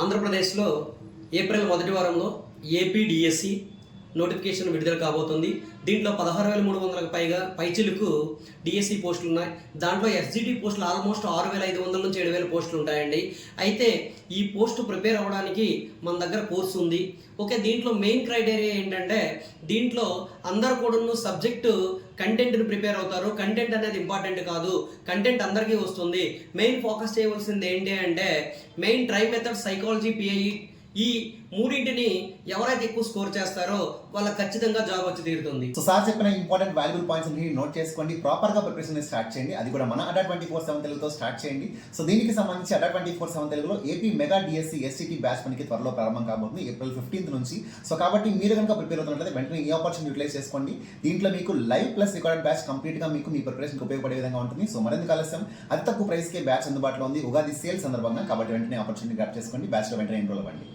ఆంధ్రప్రదేశ్లో ఏప్రిల్ మొదటి వారంలో ఏపీ డిఎస్సి నోటిఫికేషన్ విడుదల కాబోతుంది. దీంట్లో 16,300కు పైచిలుకు డిఎస్సి పోస్టులు ఉన్నాయి. దాంట్లో ఎస్జిటి పోస్టులు ఆల్మోస్ట్ 6,500 నుంచి 7,000 పోస్టులు ఉంటాయండి. అయితే ఈ పోస్టు ప్రిపేర్ అవ్వడానికి మన దగ్గర కోర్సు ఉంది. ఓకే, దీంట్లో మెయిన్ క్రైటీరియా ఏంటంటే దీంట్లో అందరు కూడా సబ్జెక్టు కంటెంట్ని ప్రిపేర్ అవుతారు. కంటెంట్ అనేది ఇంపార్టెంట్ కాదు, కంటెంట్ అందరికీ వస్తుంది. మెయిన్ ఫోకస్ చేయవలసింది ఏంటి అంటే main try method, psychology, PIE ఈ మూడింటిని ఎవరైతే ఎక్కువ స్కోర్ చేస్తారో వాళ్ళకి ఖచ్చితంగా జాబ్ వచ్చి తీరుతుంది. సో సార్ చెప్పిన ఇంపార్టెంట్ వాల్యుబుల్ పాయింట్స్ అన్ని నోట్ చేసుకోండి, ప్రాపర్ గా ప్రిపరేషన్ స్టార్ట్ చేయండి. అది కూడా మన అడ్డా 24/7 తెలుగుతో స్టార్ట్ చేయండి. సో దీనికి సంబంధించి అడ్డా 24/7 తెలుగులో AP mega DSC SCT batch మనకి త్వరలో ప్రారంభం కాబోతుంది ఏప్రిల్ 15 నుంచి. సో కాబట్టి మీరు కనుక ప్రిపేర్ అవుతున్నట్లయితే వెంటనే ఈ ఆపర్చునిటీ యూటిలైజ్ చేసుకోండి. దీంట్లో మీకు live plus recorded batch complete గా మీకు మీ ప్రిపరేషన్ ఉపయోగపడే విధంగా ఉంటుంది. సో మరింత ఆలస్యం అతి తక్కువ ప్రైస్ కే బ్యాచ్ అందుబాటులో ఉంది ఉగాది సేల్ సందర్భంగా. కాబట్టి వెంటనే ఆపర్చునిటీ గ్రాప్ చేసుకోండి, బ్యాచ్ లో వెంటనే ఎన్రోల్ అవ్వండి.